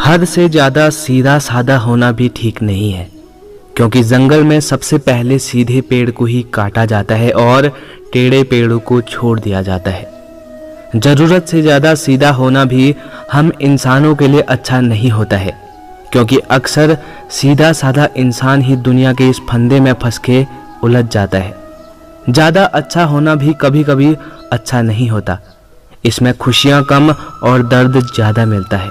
हद से ज़्यादा सीधा साधा होना भी ठीक नहीं है, क्योंकि जंगल में सबसे पहले सीधे पेड़ को ही काटा जाता है और टेढ़े पेड़ों को छोड़ दिया जाता है। ज़रूरत से ज़्यादा सीधा होना भी हम इंसानों के लिए अच्छा नहीं होता है, क्योंकि अक्सर सीधा साधा इंसान ही दुनिया के इस फंदे में फंस के उलझ जाता है। ज़्यादा अच्छा होना भी कभी कभी अच्छा नहीं होता, इसमें खुशियाँ कम और दर्द ज़्यादा मिलता है।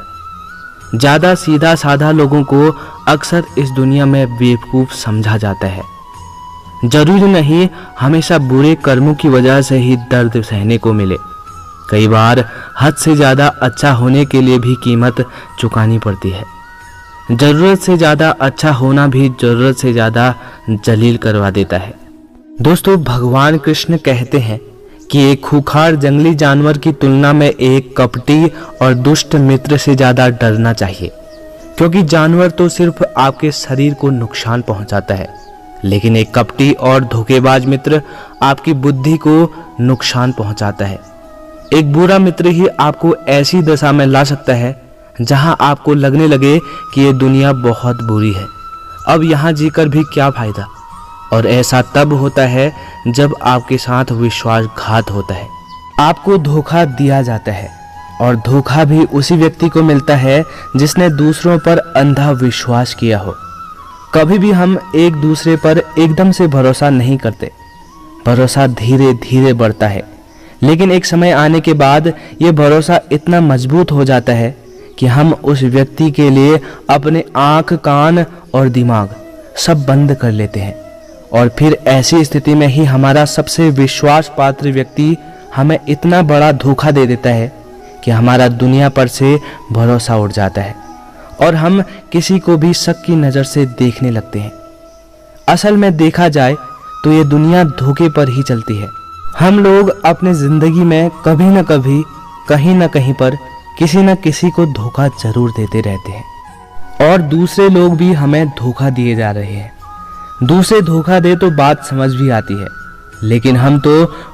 ज़्यादा सीधा साधा लोगों को अक्सर इस दुनिया में बेवकूफ़ समझा जाता है। जरूरी नहीं हमेशा बुरे कर्मों की वजह से ही दर्द सहने को मिले, कई बार हद से ज़्यादा अच्छा होने के लिए भी कीमत चुकानी पड़ती है। ज़रूरत से ज़्यादा अच्छा होना भी ज़रूरत से ज़्यादा जलील करवा देता है। दोस्तों, भगवान कृष्ण कहते हैं कि एक खूंखार जंगली जानवर की तुलना में एक कपटी और दुष्ट मित्र से ज़्यादा डरना चाहिए, क्योंकि जानवर तो सिर्फ आपके शरीर को नुकसान पहुंचाता है, लेकिन एक कपटी और धोखेबाज मित्र आपकी बुद्धि को नुकसान पहुंचाता है। एक बुरा मित्र ही आपको ऐसी दशा में ला सकता है जहां आपको लगने लगे कि ये दुनिया बहुत बुरी है, अब यहाँ जीकर भी क्या फ़ायदा। और ऐसा तब होता है जब आपके साथ विश्वासघात होता है, आपको धोखा दिया जाता है, और धोखा भी उसी व्यक्ति को मिलता है जिसने दूसरों पर अंधा विश्वास किया हो। कभी भी हम एक दूसरे पर एकदम से भरोसा नहीं करते, भरोसा धीरे धीरे बढ़ता है, लेकिन एक समय आने के बाद ये भरोसा इतना मजबूत हो जाता है कि हम उस व्यक्ति के लिए अपने आँख, कान और दिमाग सब बंद कर लेते हैं, और फिर ऐसी स्थिति में ही हमारा सबसे विश्वास पात्र व्यक्ति हमें इतना बड़ा धोखा दे देता है कि हमारा दुनिया पर से भरोसा उड़ जाता है और हम किसी को भी शक की नज़र से देखने लगते हैं। असल में देखा जाए तो ये दुनिया धोखे पर ही चलती है। हम लोग अपने ज़िंदगी में कभी न कभी, कहीं न कहीं पर किसी न किसी को धोखा जरूर देते रहते हैं, और दूसरे लोग भी हमें धोखा दिए जा रहे हैं। दूसरे धोखा दे तो बात समझ भी आती है, लेकिन हम तो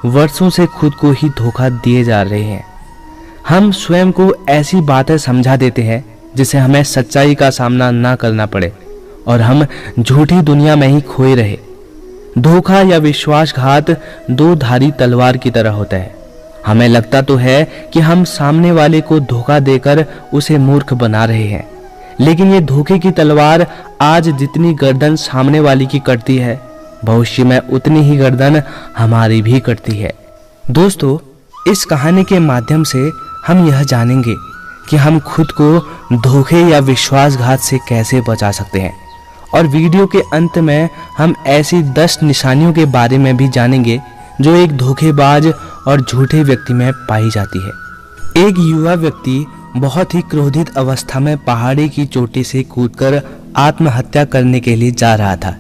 वर्षों से खुद को ही धोखा दिए जा रहे हैं। हम स्वयं को ऐसी बातें समझा देते हैं जिसे हमें सच्चाई का सामना ना करना पड़े, और हम झूठी दुनिया में ही खोए रहे। धोखा या विश्वासघात दो धारी तलवार की तरह होता है। हमें लगता तो है कि हम सामने वाले को धोखा देकर उसे मूर्ख बना रहे हैं, लेकिन ये धोखे की तलवार आज जितनी गर्दन सामने वाली की कटती है, भविष्य में उतनी ही गर्दन हमारी भी कटती है। दोस्तों, इस कहानी के माध्यम से हम यह जानेंगे कि हम खुद को धोखे या विश्वासघात से कैसे बचा सकते हैं, और वीडियो के अंत में हम ऐसी 10 निशानियों के बारे में भी जानेंगे जो एक धोखेबाज और झूठे व्यक्ति में पाई जाती है। एक युवा व्यक्ति बहुत ही क्रोधित अवस्था में पहाड़ी की चोटी से कूदकर आत्महत्या करने के लिए जा रहा था।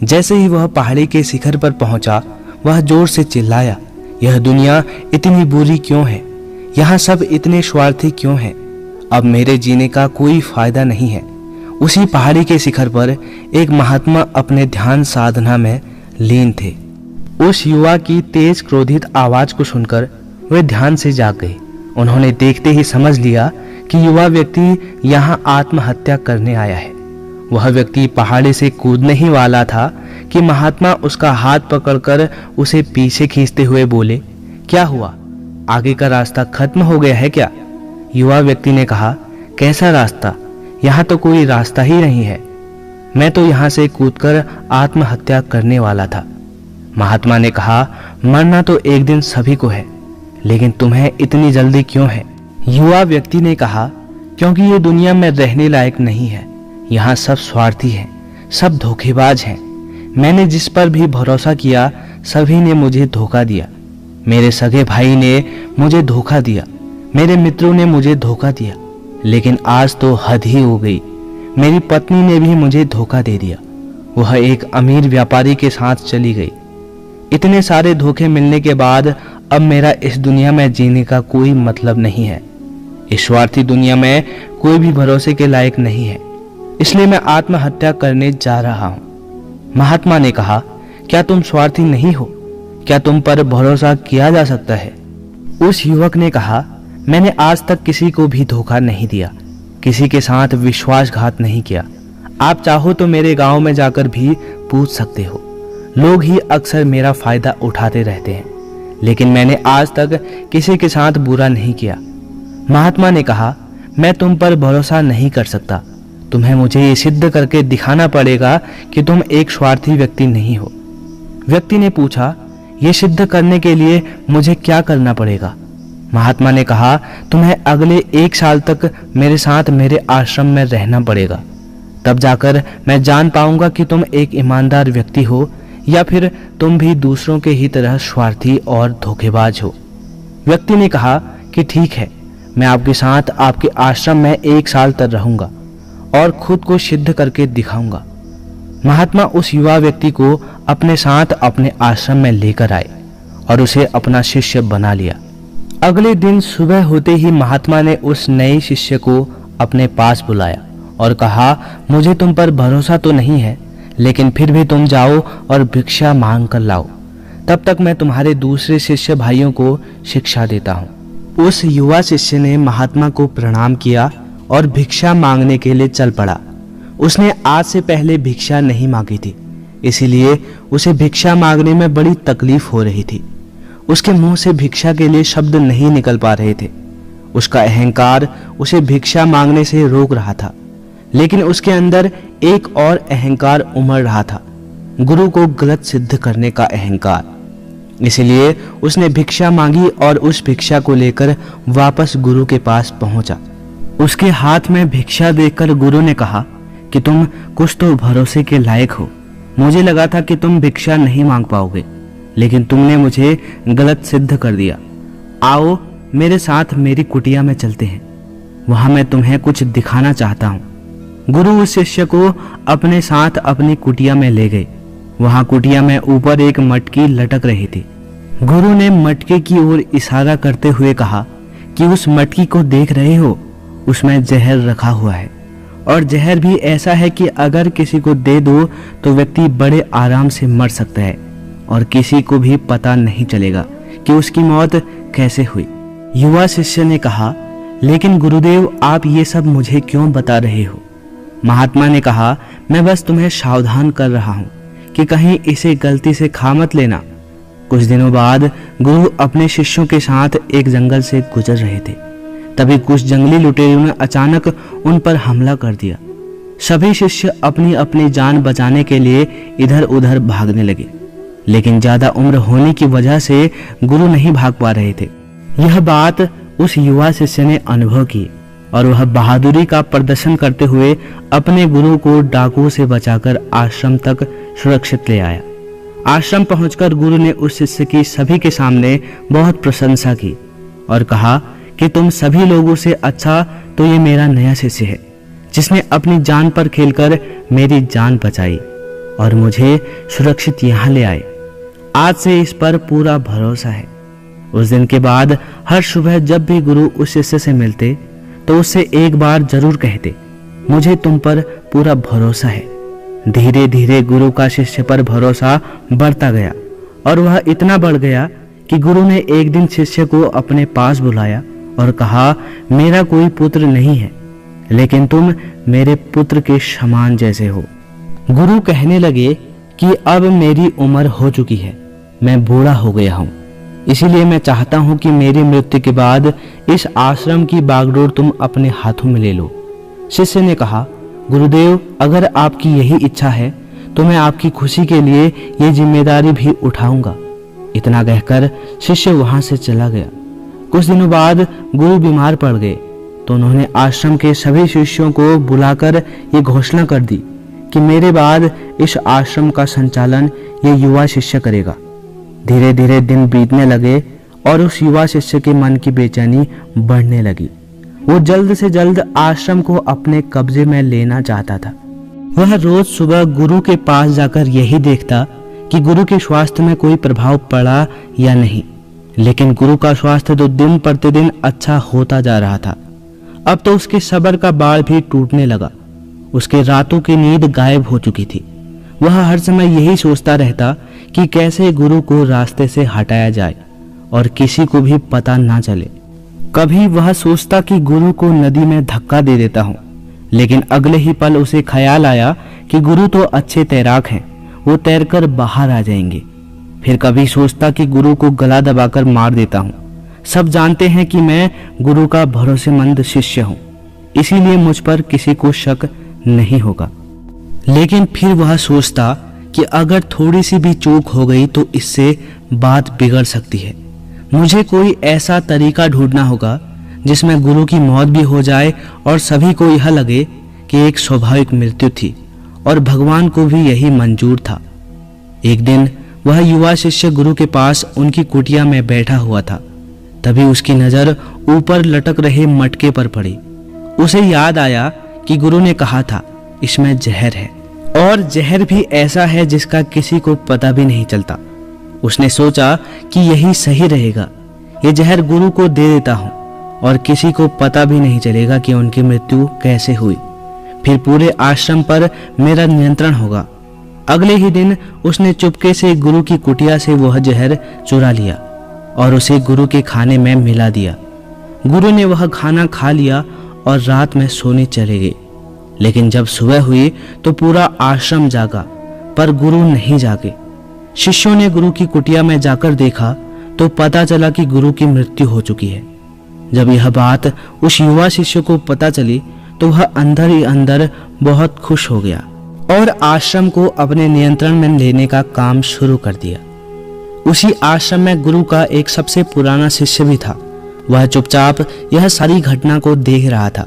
जैसे ही वह पहाड़ी के शिखर पर पहुंचा, वह जोर से चिल्लाया, यह दुनिया इतनी बुरी क्यों है? यहाँ सब इतने स्वार्थी क्यों हैं? अब मेरे जीने का कोई फायदा नहीं है। उसी पहाड़ी के शिखर पर एक महात्मा अपने ध्यान साधना में लीन थे। उस युवा की तेज क्रोधित आवाज को सुनकर वे ध्यान से जाग गए। उन्होंने देखते ही समझ लिया कि युवा व्यक्ति यहाँ आत्महत्या करने आया है। वह व्यक्ति पहाड़ी से कूदने ही वाला था कि महात्मा उसका हाथ पकड़कर उसे पीछे खींचते हुए बोले, क्या हुआ? आगे का रास्ता खत्म हो गया है क्या? युवा व्यक्ति ने कहा, कैसा रास्ता? यहाँ तो कोई रास्ता ही नहीं है। मैं तो यहाँ से कूदकर आत्महत्या करने वाला था। महात्मा ने कहा, मरना तो एक दिन सभी को है, लेकिन तुम्हें इतनी जल्दी क्यों है? युवा व्यक्ति ने कहा, क्योंकि ये दुनिया में रहने लायक नहीं है। यहाँ सब स्वार्थी हैं, सब धोखेबाज हैं। मैंने जिस पर भी भरोसा किया, सभी ने मुझे धोखा दिया। मेरे सगे भाई ने मुझे धोखा दिया, मेरे मित्रों ने मुझे धोखा दिया, लेकिन आज तो हद ही हो गई। मेरी पत्नी ने भी मुझे धोखा दे दिया। वह एक अमीर व्यापारी के साथ चली गई। इतने सारे धोखे मिलने के बाद अब मेरा इस दुनिया में जीने का कोई मतलब नहीं है। इस स्वार्थी दुनिया में कोई भी भरोसे के लायक नहीं है, इसलिए मैं आत्महत्या करने जा रहा हूँ। महात्मा ने कहा, क्या तुम स्वार्थी नहीं हो? क्या तुम पर भरोसा किया जा सकता है? उस युवक ने कहा, मैंने आज तक किसी को भी धोखा नहीं दिया, किसी के साथ विश्वासघात नहीं किया। आप चाहो तो मेरे गांव में जाकर भी पूछ सकते हो। लोग ही अक्सर मेरा फायदा उठाते रहते हैं, लेकिन मैंने आज तक किसी के साथ बुरा नहीं किया। महात्मा ने कहा, मैं तुम पर भरोसा नहीं कर सकता। तुम्हें मुझे ये सिद्ध करके दिखाना पड़ेगा कि तुम एक स्वार्थी व्यक्ति नहीं हो। व्यक्ति ने पूछा, ये सिद्ध करने के लिए मुझे क्या करना पड़ेगा? महात्मा ने कहा, तुम्हें अगले 1 साल तक मेरे साथ मेरे आश्रम में रहना पड़ेगा। तब जाकर मैं जान पाऊंगा कि तुम एक ईमानदार व्यक्ति हो या फिर तुम भी दूसरों के ही तरह स्वार्थी और धोखेबाज हो। व्यक्ति ने कहा कि ठीक है, मैं आपके साथ आपके आश्रम में 1 साल तक रहूंगा और खुद को सिद्ध करके दिखाऊंगा। महात्मा उस युवा व्यक्ति को अपने साथ अपने आश्रम में लेकर आए और उसे अपना शिष्य बना लिया। अगले दिन सुबह होते ही महात्मा ने उस नए शिष्य को अपने पास बुलाया और कहा, मुझे तुम पर भरोसा तो नहीं है, लेकिन फिर भी तुम जाओ और भिक्षा मांग कर लाओ। तब तक मैं तुम्हारे दूसरे शिष्य भाइयों को शिक्षा देता हूँ। उस युवा शिष्य ने महात्मा को प्रणाम किया और भिक्षा मांगने के लिए चल पड़ा। उसने आज से पहले भिक्षा नहीं मांगी थी, इसीलिए उसे भिक्षा मांगने में बड़ी तकलीफ हो रही थी। उसके मुंह से भिक्षा के लिए शब्द नहीं निकल पा रहे थे। उसका अहंकार उसे भिक्षा मांगने से रोक रहा था, लेकिन उसके अंदर एक और अहंकार उमड़ रहा था, गुरु को गलत सिद्ध करने का अहंकार। इसलिए उसने भिक्षा मांगी और उस भिक्षा को लेकर वापस गुरु के पास पहुंचा। उसके हाथ में भिक्षा देखकर गुरु ने कहा कि तुम कुछ तो भरोसे के लायक हो। मुझे लगा था कि तुम भिक्षा नहीं मांग पाओगे, लेकिन तुमने मुझे गलत सिद्ध कर दिया। आओ मेरे साथ मेरी कुटिया में चलते हैं, वहां मैं तुम्हें कुछ दिखाना चाहता हूँ। गुरु उस शिष्य को अपने साथ अपनी कुटिया में ले गए। वहां कुटिया में ऊपर एक मटकी लटक रही थी। गुरु ने मटके की ओर इशारा करते हुए कहा कि उस मटकी को देख रहे हो, उसमें जहर रखा हुआ है, और जहर भी ऐसा है कि अगर किसी को दे दो तो व्यक्ति बड़े आराम से मर सकता है और किसी को भी पता नहीं चलेगा कि उसकी मौत कैसे हुई। युवा शिष्य ने कहा, लेकिन गुरुदेव आप ये सब मुझे क्यों बता रहे हो? महात्मा ने कहा, मैं बस तुम्हें सावधान कर रहा हूँ कि कहीं इसे गलती से खा मत लेना। कुछ दिनों बाद गुरु अपने शिष्यों के साथ एक जंगल से गुजर रहे थे। तभी कुछ जंगली लुटेरों ने अचानक उन पर हमला कर दिया। सभी शिष्य अपनी अपनी जान बचाने के लिए इधर उधर भागने लगे, लेकिन ज्यादा उम्र होने की वजह से गुरु नहीं भाग पा रहे थे। यह बात उस युवा शिष्य ने अनुभव की और वह बहादुरी का प्रदर्शन करते हुए अपने गुरु को डाकुओं से बचाकर आश्रम तक सुरक्षित ले आया। आश्रम पहुंचकर गुरु ने उस शिष्य की सभी के सामने बहुत प्रशंसा की और कहा कि तुम सभी लोगों से अच्छा तो ये मेरा नया शिष्य है, जिसने अपनी जान पर खेलकर मेरी जान बचाई और मुझे सुरक्षित यहाँ ले आए। आज से इस पर पूरा भरोसा है। उस दिन के बाद हर सुबह जब भी गुरु उस शिष्य से मिलते तो उससे एक बार जरूर कहते, मुझे तुम पर पूरा भरोसा है। धीरे धीरे गुरु का शिष्य पर भरोसा बढ़ता गया और वह इतना बढ़ गया कि गुरु ने एक दिन शिष्य को अपने पास बुलाया और कहा, मेरा कोई पुत्र नहीं है, लेकिन तुम मेरे पुत्र के समान जैसे हो। गुरु कहने लगे कि अब मेरी उम्र हो चुकी है, मैं बूढ़ा हो गया हूँ, इसीलिए मैं चाहता हूँ कि मेरी मृत्यु के बाद इस आश्रम की बागडोर तुम अपने हाथों में ले लो। शिष्य ने कहा, गुरुदेव अगर आपकी यही इच्छा है तो मैं आपकी खुशी के लिए ये जिम्मेदारी भी उठाऊंगा। इतना कहकर शिष्य वहां से चला गया। कुछ दिनों बाद गुरु बीमार पड़ गए तो उन्होंने आश्रम के सभी शिष्यों को बुलाकर ये घोषणा कर दी कि मेरे बाद इस आश्रम का संचालन ये युवा शिष्य करेगा। धीरे धीरे दिन बीतने लगे और उस युवा शिष्य के मन की बेचैनी बढ़ने लगी। वो जल्द से जल्द आश्रम को अपने कब्जे में लेना चाहता था। वह रोज सुबह गुरु के पास जाकर यही देखता कि गुरु के स्वास्थ्य में कोई प्रभाव पड़ा या नहीं, लेकिन गुरु का स्वास्थ्य तो दिन प्रतिदिन अच्छा होता जा रहा था। अब तो उसके सब्र का बाड़ भी टूटने लगा। उसके रातों की नींद गायब हो चुकी थी। वह हर समय यही सोचता रहता कि कैसे गुरु को रास्ते से हटाया जाए और किसी को भी पता ना चले। कभी वह सोचता कि गुरु को नदी में धक्का दे देता हूँ, लेकिन अगले ही पल उसे ख्याल आया कि गुरु तो अच्छे तैराक हैं, वो तैरकर बाहर आ जाएंगे। फिर कभी सोचता कि गुरु को गला दबाकर मार देता हूँ। सब जानते हैं कि मैं गुरु का भरोसेमंद शिष्य हूँ, इसीलिए मुझ पर किसी को शक नहीं होगा। लेकिन फिर वह सोचता कि अगर थोड़ी सी भी चूक हो गई तो इससे बात बिगड़ सकती है। मुझे कोई ऐसा तरीका ढूंढना होगा जिसमें गुरु की मौत भी हो जाए और सभी को यह लगे कि एक स्वाभाविक मृत्यु थी और भगवान को भी यही मंजूर था। एक दिन वह युवा शिष्य गुरु के पास उनकी कुटिया में बैठा हुआ था। तभी उसकी नजर ऊपर लटक रहे मटके पर पड़ी। उसे याद आया कि गुरु ने कहा था इसमें जहर है, और जहर भी ऐसा है जिसका किसी को पता भी नहीं चलता। उसने सोचा कि यही सही रहेगा, ये जहर गुरु को दे देता हूँ और किसी को पता भी नहीं चलेगा कि उनकी मृत्यु कैसे हुई। फिर पूरे आश्रम पर मेरा नियंत्रण होगा। अगले ही दिन उसने चुपके से गुरु की कुटिया से वह जहर चुरा लिया और उसे गुरु के खाने में मिला दिया। गुरु ने वह खाना खा लिया और रात में सोने चले गए। लेकिन जब सुबह हुई तो पूरा आश्रम जागा, पर गुरु नहीं जागे। शिष्यों ने गुरु की कुटिया में जाकर देखा तो पता चला कि गुरु की मृत्यु हो चुकी है। जब यह बात उस युवा शिष्य को पता चली तो वह अंदर ही अंदर बहुत खुश हो गया और आश्रम को अपने नियंत्रण में लेने का काम शुरू कर दिया। उसी आश्रम में गुरु का एक सबसे पुराना शिष्य भी था। वह चुपचाप यह सारी घटना को देख रहा था।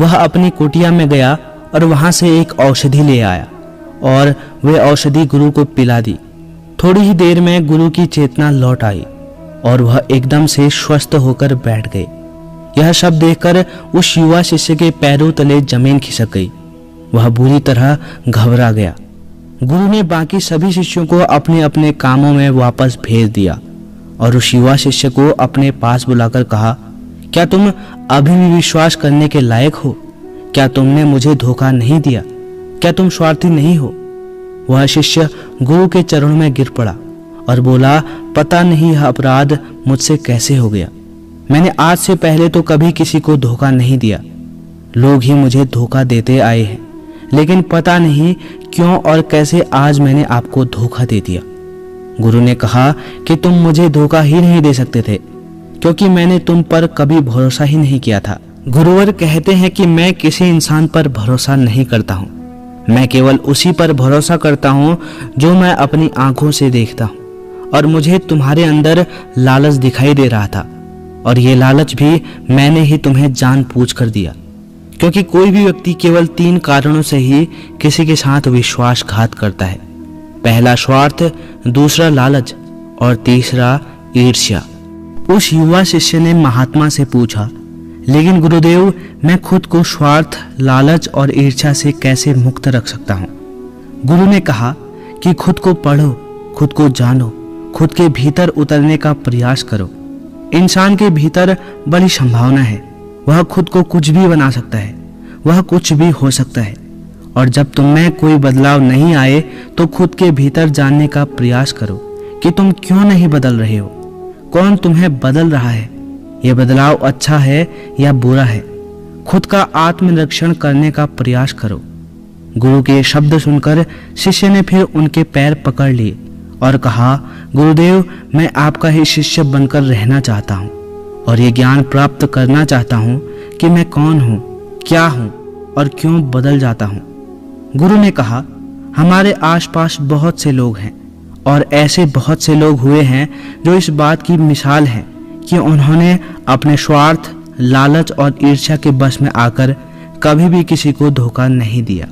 वह अपनी कुटिया में गया और वहां से एक औषधि ले आया और वह औषधि गुरु को पिला दी। थोड़ी ही देर में गुरु की चेतना लौट आई और वह एकदम से स्वस्थ होकर बैठ गए। यह सब देखकर उस युवा शिष्य के पैरों तले जमीन खिसक गई। वह बुरी तरह घबरा गया। गुरु ने बाकी सभी शिष्यों को अपने अपने कामों में वापस भेज दिया और उस युवा शिष्य को अपने पास बुलाकर कहा, क्या तुम अभी भी विश्वास करने के लायक हो? क्या तुमने मुझे धोखा नहीं दिया? क्या तुम स्वार्थी नहीं हो? वह शिष्य गुरु के चरणों में गिर पड़ा और बोला, पता नहीं यह अपराध मुझसे कैसे हो गया। मैंने आज से पहले तो कभी किसी को धोखा नहीं दिया। लोग ही मुझे धोखा देते आए हैं, लेकिन पता नहीं क्यों और कैसे आज मैंने आपको धोखा दे दिया। गुरु ने कहा कि तुम मुझे धोखा ही नहीं दे सकते थे, क्योंकि मैंने तुम पर कभी भरोसा ही नहीं किया था। गुरुवर कहते हैं कि मैं किसी इंसान पर भरोसा नहीं करता हूँ। मैं केवल उसी पर भरोसा करता हूँ जो मैं अपनी आंखों से देखता हूँ। और मुझे तुम्हारे अंदर लालच दिखाई दे रहा था, और ये लालच भी मैंने ही तुम्हें जानबूझ कर दिया, क्योंकि कोई भी व्यक्ति केवल 3 कारणों से ही किसी के साथ विश्वासघात करता है। पहला स्वार्थ, दूसरा लालच और तीसरा ईर्ष्या। उस युवा शिष्य ने महात्मा से पूछा, लेकिन गुरुदेव, मैं खुद को स्वार्थ, लालच और ईर्ष्या से कैसे मुक्त रख सकता हूँ? गुरु ने कहा कि खुद को पढ़ो, खुद को जानो, खुद के भीतर उतरने का प्रयास करो। इंसान के भीतर बड़ी संभावना है। वह खुद को कुछ भी बना सकता है, वह कुछ भी हो सकता है। और जब तुम में कोई बदलाव नहीं आए तो खुद के भीतर जानने का प्रयास करो कि तुम क्यों नहीं बदल रहे हो, कौन तुम्हें बदल रहा है, यह बदलाव अच्छा है या बुरा है। खुद का आत्मनिरीक्षण करने का प्रयास करो। गुरु के शब्द सुनकर शिष्य ने फिर उनके पैर पकड़ लिए और कहा, गुरुदेव, मैं आपका ही शिष्य बनकर रहना चाहता हूँ और ये ज्ञान प्राप्त करना चाहता हूँ कि मैं कौन हूँ, क्या हूँ और क्यों बदल जाता हूँ। गुरु ने कहा, हमारे आसपास बहुत से लोग हैं और ऐसे बहुत से लोग हुए हैं जो इस बात की मिसाल है कि उन्होंने अपने स्वार्थ, लालच और ईर्ष्या के बस में आकर कभी भी किसी को धोखा नहीं दिया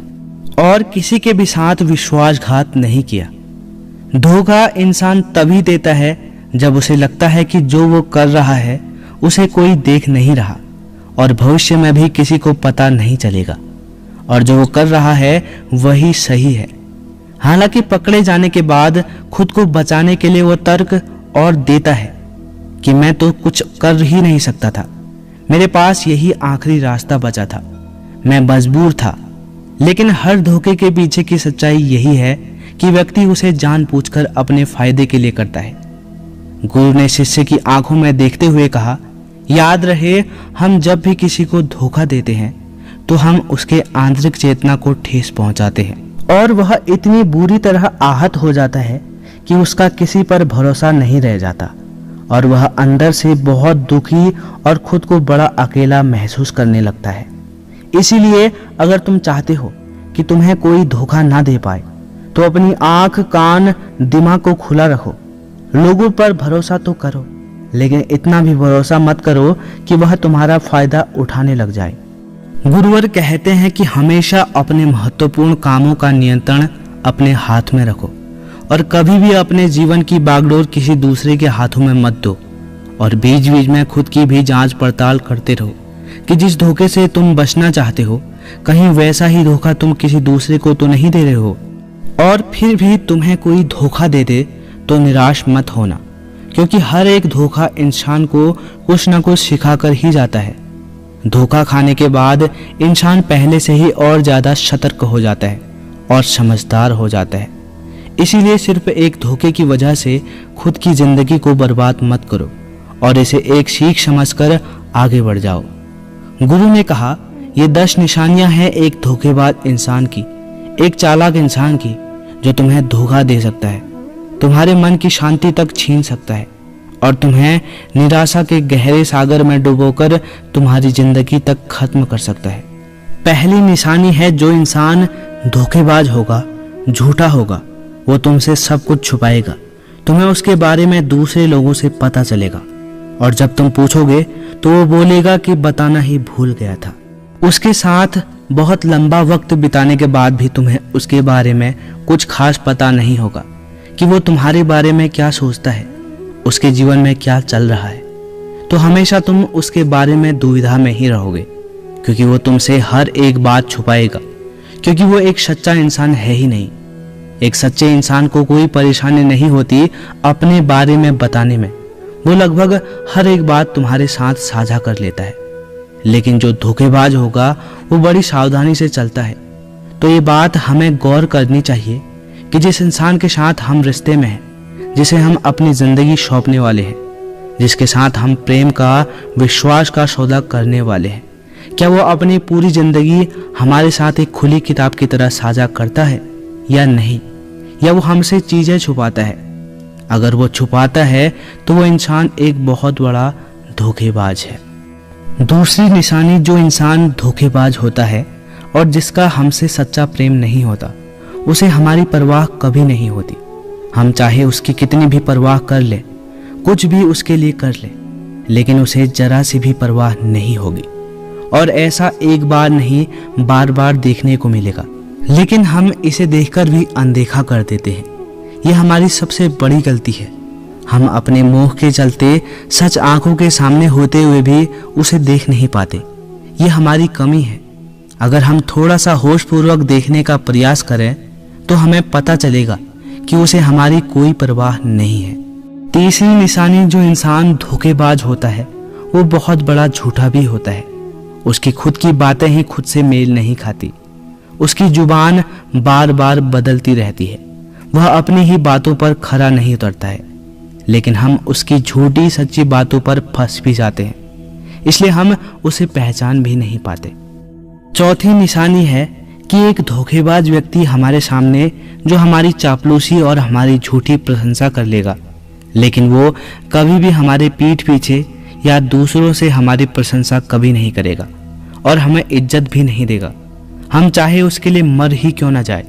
और किसी के भी साथ विश्वासघात नहीं किया। धोखा इंसान तभी देता है जब उसे लगता है कि जो वो कर रहा है उसे कोई देख नहीं रहा और भविष्य में भी किसी को पता नहीं चलेगा, और जो वो कर रहा है वही सही है। हालांकि पकड़े जाने के बाद खुद को बचाने के लिए वो तर्क और देता है कि मैं तो कुछ कर ही नहीं सकता था, मेरे पास यही आखिरी रास्ता बचा था, मैं मजबूर था। लेकिन हर धोखे के पीछे की सच्चाई यही है कि व्यक्ति उसे जानबूझकर अपने फायदे के लिए करता है। गुरु ने शिष्य की आंखों में देखते हुए कहा, याद रहे, हम जब भी किसी को धोखा देते हैं तो हम उसके आंतरिक चेतना को ठेस पहुंचाते हैं और वह इतनी बुरी तरह आहत हो जाता है कि उसका किसी पर भरोसा नहीं रह जाता और वह अंदर से बहुत दुखी और खुद को बड़ा अकेला महसूस करने लगता है। इसीलिए अगर तुम चाहते हो कि तुम्हें कोई धोखा ना दे पाए तो अपनी आंख, कान, दिमाग को खुला रखो। लोगों पर भरोसा तो करो, लेकिन इतना भी भरोसा मत करो कि वह तुम्हारा फायदा उठाने लग जाए। गुरुवर कहते हैं कि हमेशा अपने महत्वपूर्ण कामों का नियंत्रण अपने हाथ में रखो और कभी भी अपने जीवन की बागडोर किसी दूसरे के हाथों में मत दो और बीच बीच में खुद की भी जांच पड़ताल करते रहो कि जिस धोखे से तुम बचना चाहते हो कहीं वैसा ही धोखा तुम किसी दूसरे को तो नहीं दे रहे हो। और फिर भी तुम्हें कोई धोखा दे दे तो निराश मत होना, क्योंकि हर एक धोखा इंसान को कुछ न कुछ सिखाकर ही जाता है। धोखा खाने के बाद इंसान पहले से ही और ज़्यादा सतर्क हो जाता है और समझदार हो जाता है। इसीलिए सिर्फ एक धोखे की वजह से खुद की ज़िंदगी को बर्बाद मत करो और इसे एक सीख समझकर आगे बढ़ जाओ। गुरु ने कहा, ये 10 निशानियां हैं एक धोखेबाज इंसान की, एक चालाक इंसान की, जो तुम्हें धोखा दे सकता है, तुम्हारे मन की शांति तक छीन सकता है और तुम्हें निराशा के गहरे सागर में डुबोकर तुम्हारी जिंदगी तक खत्म कर सकता है। पहली निशानी है, जो इंसान धोखेबाज होगा, झूठा होगा, वो तुमसे सब कुछ छुपाएगा। तुम्हें उसके बारे में दूसरे लोगों से पता चलेगा और जब तुम पूछोगे तो वो बोलेगा कि बताना ही भूल गया था। उसके साथ बहुत लंबा वक्त बिताने के बाद भी तुम्हें उसके बारे में कुछ खास पता नहीं होगा कि वो तुम्हारे बारे में क्या सोचता है, उसके जीवन में क्या चल रहा है। तो हमेशा तुम उसके बारे में दुविधा में ही रहोगे, क्योंकि वो तुमसे हर एक बात छुपाएगा, क्योंकि वो एक सच्चा इंसान है ही नहीं। एक सच्चे इंसान को कोई परेशानी नहीं होती अपने बारे में बताने में, वो लगभग हर एक बात तुम्हारे साथ साझा कर लेता है। लेकिन जो धोखेबाज होगा वो बड़ी सावधानी से चलता है। तो ये बात हमें गौर करनी चाहिए कि जिस इंसान के साथ हम रिश्ते में हैं, जिसे हम अपनी ज़िंदगी सौंपने वाले हैं, जिसके साथ हम प्रेम का, विश्वास का सौदा करने वाले हैं, क्या वो अपनी पूरी ज़िंदगी हमारे साथ एक खुली किताब की तरह साझा करता है या नहीं, या वो हमसे चीज़ें छुपाता है। अगर वो छुपाता है तो वो इंसान एक बहुत बड़ा धोखेबाज है। दूसरी निशानी, जो इंसान धोखेबाज होता है और जिसका हमसे सच्चा प्रेम नहीं होता, उसे हमारी परवाह कभी नहीं होती। हम चाहे उसकी कितनी भी परवाह कर ले, कुछ भी उसके लिए कर ले, लेकिन उसे जरा सी भी परवाह नहीं होगी। और ऐसा एक बार नहीं, बार बार देखने को मिलेगा। लेकिन हम इसे देखकर भी अनदेखा कर देते हैं। ये हमारी सबसे बड़ी गलती है। हम अपने मोह के चलते सच आंखों के सामने होते हुए भी उसे देख नहीं पाते। ये हमारी कमी है। अगर हम थोड़ा सा होशपूर्वक देखने का प्रयास करें तो हमें पता चलेगा कि उसे हमारी कोई परवाह नहीं है। तीसरी निशानी, जो इंसान धोखेबाज होता है वो बहुत बड़ा झूठा भी होता है। उसकी खुद की बातें ही खुद से मेल नहीं खाती। उसकी जुबान बार बार बदलती रहती है। वह अपनी ही बातों पर खरा नहीं उतरता है, लेकिन हम उसकी झूठी सच्ची बातों पर फंस भी जाते हैं, इसलिए हम उसे पहचान भी नहीं पाते। चौथी निशानी है कि एक धोखेबाज व्यक्ति हमारे सामने जो हमारी चापलूसी और हमारी झूठी प्रशंसा कर लेगा, लेकिन वो कभी भी हमारे पीठ पीछे या दूसरों से हमारी प्रशंसा कभी नहीं करेगा और हमें इज्जत भी नहीं देगा। हम चाहे उसके लिए मर ही क्यों ना जाए,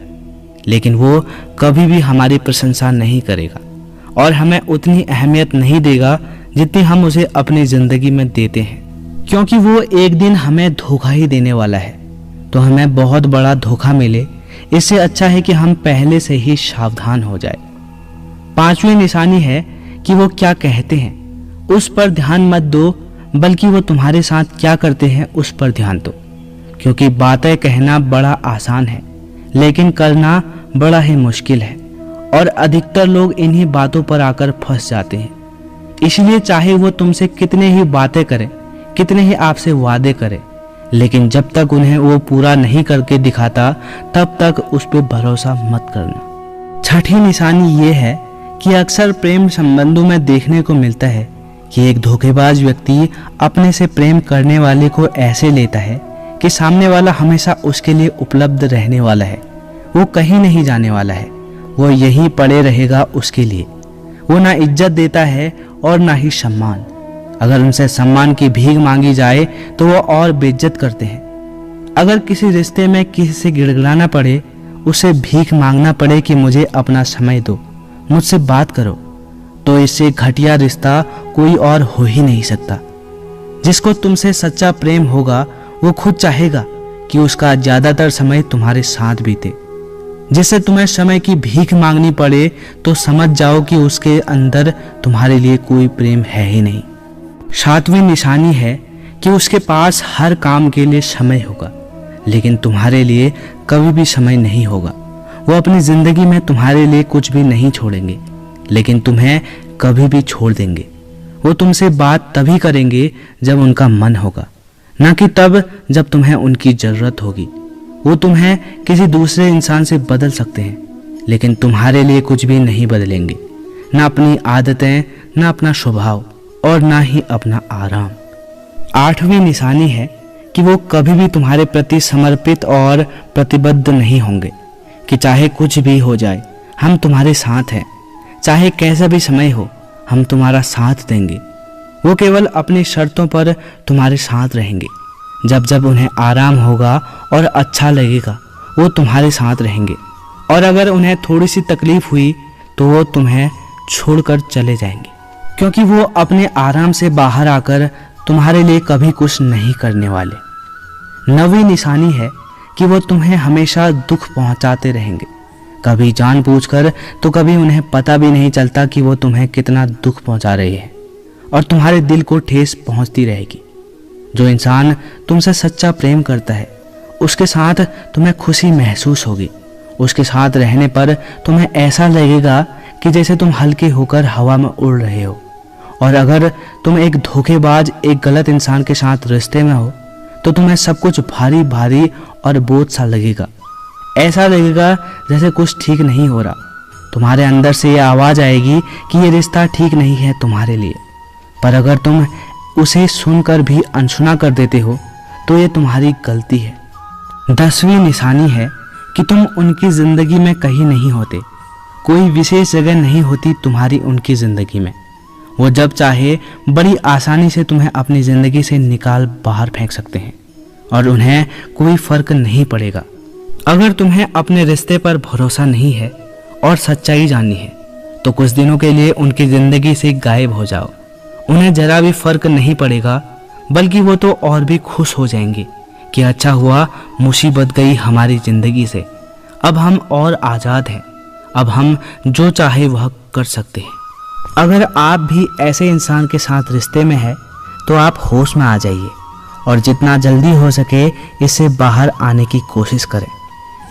लेकिन वो कभी भी हमारी प्रशंसा नहीं करेगा और हमें उतनी अहमियत नहीं देगा जितनी हम उसे अपनी ज़िंदगी में देते हैं, क्योंकि वो एक दिन हमें धोखा ही देने वाला है। तो हमें बहुत बड़ा धोखा मिले, इससे अच्छा है कि हम पहले से ही सावधान हो जाए। पांचवी निशानी है कि वो क्या कहते हैं उस पर ध्यान मत दो, बल्कि वो तुम्हारे साथ क्या करते हैं उस पर ध्यान दो, क्योंकि बातें कहना बड़ा आसान है लेकिन करना बड़ा ही मुश्किल है और अधिकतर लोग इन्हीं बातों पर आकर फंस जाते हैं। इसलिए चाहे वो तुमसे कितने ही बातें करें, कितने ही आपसे वादे करें, लेकिन जब तक उन्हें वो पूरा नहीं करके दिखाता तब तक उस पर भरोसा मत करना। छठी निशानी ये है कि अक्सर प्रेम संबंधों में देखने को मिलता है कि एक धोखेबाज व्यक्ति अपने से प्रेम करने वाले को ऐसे लेता है कि सामने वाला हमेशा उसके लिए उपलब्ध रहने वाला है, वो कहीं नहीं जाने वाला है, वो यही पड़े रहेगा उसके लिए। वो ना इज्जत देता है और ना ही सम्मान। अगर उनसे सम्मान की भीख मांगी जाए तो वो और बेइज्जत करते हैं। अगर किसी रिश्ते में किसी से गिड़गिड़ाना पड़े, उसे भीख मांगना पड़े कि मुझे अपना समय दो, मुझसे बात करो, तो इससे घटिया रिश्ता कोई और हो ही नहीं सकता। जिसको तुमसे सच्चा प्रेम होगा वो खुद चाहेगा कि उसका ज़्यादातर समय तुम्हारे साथ बीते। जिससे तुम्हें समय की भीख मांगनी पड़े तो समझ जाओ कि उसके अंदर तुम्हारे लिए कोई प्रेम है ही नहीं। 7वीं निशानी है कि उसके पास हर काम के लिए समय होगा, लेकिन तुम्हारे लिए कभी भी समय नहीं होगा। वो अपनी ज़िंदगी में तुम्हारे लिए कुछ भी नहीं छोड़ेंगे, लेकिन तुम्हें कभी भी छोड़ देंगे। वो तुमसे बात तभी करेंगे जब उनका मन होगा, ना कि तब जब तुम्हें उनकी ज़रूरत होगी। वो तुम्हें किसी दूसरे इंसान से बदल सकते हैं, लेकिन तुम्हारे लिए कुछ भी नहीं बदलेंगे, ना अपनी आदतें, ना अपना स्वभाव और ना ही अपना आराम। 8वीं निशानी है कि वो कभी भी तुम्हारे प्रति समर्पित और प्रतिबद्ध नहीं होंगे कि चाहे कुछ भी हो जाए हम तुम्हारे साथ हैं, चाहे कैसा भी समय हो हम तुम्हारा साथ देंगे। वो केवल अपनी शर्तों पर तुम्हारे साथ रहेंगे। जब जब उन्हें आराम होगा और अच्छा लगेगा वो तुम्हारे साथ रहेंगे, और अगर उन्हें थोड़ी सी तकलीफ हुई तो वो तुम्हें छोड़कर चले जाएंगे, क्योंकि वो अपने आराम से बाहर आकर तुम्हारे लिए कभी कुछ नहीं करने वाले। 9वीं निशानी है कि वो तुम्हें हमेशा दुख पहुंचाते रहेंगे, कभी जानबूझकर तो कभी उन्हें पता भी नहीं चलता कि वो तुम्हें कितना दुख पहुंचा रहे हैं, और तुम्हारे दिल को ठेस पहुंचती रहेगी। जो इंसान तुमसे सच्चा प्रेम करता है उसके साथ तुम्हें खुशी महसूस होगी। उसके साथ रहने पर तुम्हें ऐसा लगेगा कि जैसे तुम हल्के होकर हवा में उड़ रहे हो। और अगर तुम एक धोखेबाज, एक गलत इंसान के साथ रिश्ते में हो तो तुम्हें सब कुछ भारी भारी और बोझ सा लगेगा। ऐसा लगेगा जैसे कुछ ठीक नहीं हो रहा। तुम्हारे अंदर से ये आवाज़ आएगी कि ये रिश्ता ठीक नहीं है तुम्हारे लिए। पर अगर तुम उसे सुनकर भी अनसुना कर देते हो तो ये तुम्हारी गलती है। 10वीं निशानी है कि तुम उनकी ज़िंदगी में कहीं नहीं होते। कोई विशेष जगह नहीं होती तुम्हारी उनकी ज़िंदगी में। वो जब चाहे बड़ी आसानी से तुम्हें अपनी ज़िंदगी से निकाल बाहर फेंक सकते हैं और उन्हें कोई फ़र्क नहीं पड़ेगा। अगर तुम्हें अपने रिश्ते पर भरोसा नहीं है और सच्चाई जाननी है तो कुछ दिनों के लिए उनकी ज़िंदगी से गायब हो जाओ। उन्हें ज़रा भी फ़र्क नहीं पड़ेगा, बल्कि वो तो और भी खुश हो जाएंगे कि अच्छा हुआ मुसीबत गई हमारी ज़िंदगी से। अब हम और आज़ाद हैं, अब हम जो चाहे वह कर सकते हैं। अगर आप भी ऐसे इंसान के साथ रिश्ते में हैं तो आप होश में आ जाइए और जितना जल्दी हो सके इससे बाहर आने की कोशिश करें।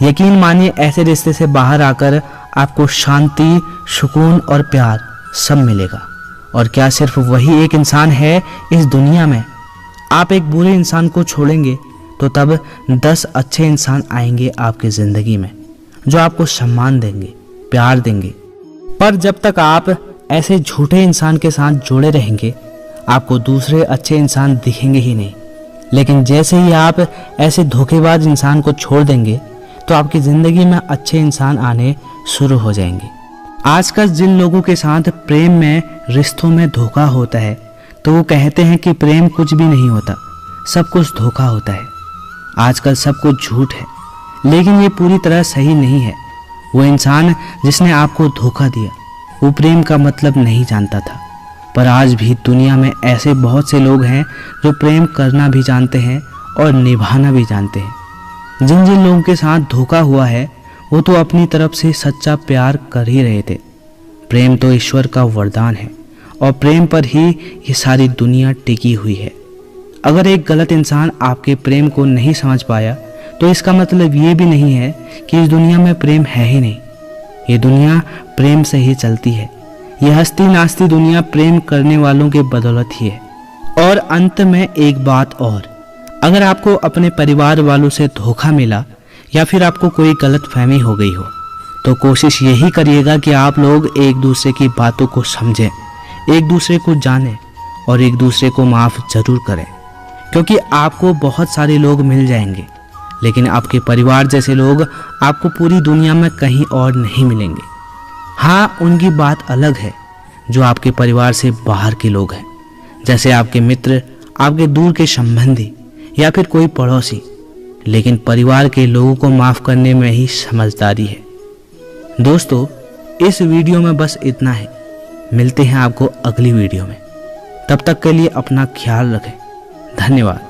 यकीन मानिए ऐसे रिश्ते से बाहर आकर आपको शांति, सुकून और प्यार सब मिलेगा। और क्या सिर्फ वही एक इंसान है इस दुनिया में? आप एक बुरे इंसान को छोड़ेंगे तो तब 10 अच्छे इंसान आएंगे आपकी ज़िंदगी में जो आपको सम्मान देंगे, प्यार देंगे। पर जब तक आप ऐसे झूठे इंसान के साथ जुड़े रहेंगे आपको दूसरे अच्छे इंसान दिखेंगे ही नहीं। लेकिन जैसे ही आप ऐसे धोखेबाज इंसान को छोड़ देंगे तो आपकी ज़िंदगी में अच्छे इंसान आने शुरू हो जाएंगे। आजकल जिन लोगों के साथ प्रेम में, रिश्तों में धोखा होता है तो वो कहते हैं कि प्रेम कुछ भी नहीं होता, सब कुछ धोखा होता है। आजकल सब कुछ झूठ है, लेकिन ये पूरी तरह सही नहीं है। वो इंसान जिसने आपको धोखा दिया वो प्रेम का मतलब नहीं जानता था। पर आज भी दुनिया में ऐसे बहुत से लोग हैं जो प्रेम करना भी जानते हैं और निभाना भी जानते हैं। जिन जिन लोगों के साथ धोखा हुआ है वो तो अपनी तरफ से सच्चा प्यार कर ही रहे थे। प्रेम तो ईश्वर का वरदान है और प्रेम पर ही ये सारी दुनिया टिकी हुई है। अगर एक गलत इंसान आपके प्रेम को नहीं समझ पाया तो इसका मतलब ये भी नहीं है कि इस दुनिया में प्रेम है ही नहीं। ये दुनिया प्रेम से ही चलती है। ये हस्ती नास्ती दुनिया प्रेम करने वालों के बदौलत ही है। और अंत में एक बात और, अगर आपको अपने परिवार वालों से धोखा मिला या फिर आपको कोई गलतफहमी हो गई हो तो कोशिश यही करिएगा कि आप लोग एक दूसरे की बातों को समझें, एक दूसरे को जानें और एक दूसरे को माफ़ ज़रूर करें, क्योंकि आपको बहुत सारे लोग मिल जाएंगे, लेकिन आपके परिवार जैसे लोग आपको पूरी दुनिया में कहीं और नहीं मिलेंगे। हाँ, उनकी बात अलग है जो आपके परिवार से बाहर के लोग हैं, जैसे आपके मित्र, आपके दूर के संबंधी या फिर कोई पड़ोसी। लेकिन परिवार के लोगों को माफ़ करने में ही समझदारी है। दोस्तों, इस वीडियो में बस इतना है। मिलते हैं आपको अगली वीडियो में। तब तक के लिए अपना ख्याल रखें। धन्यवाद।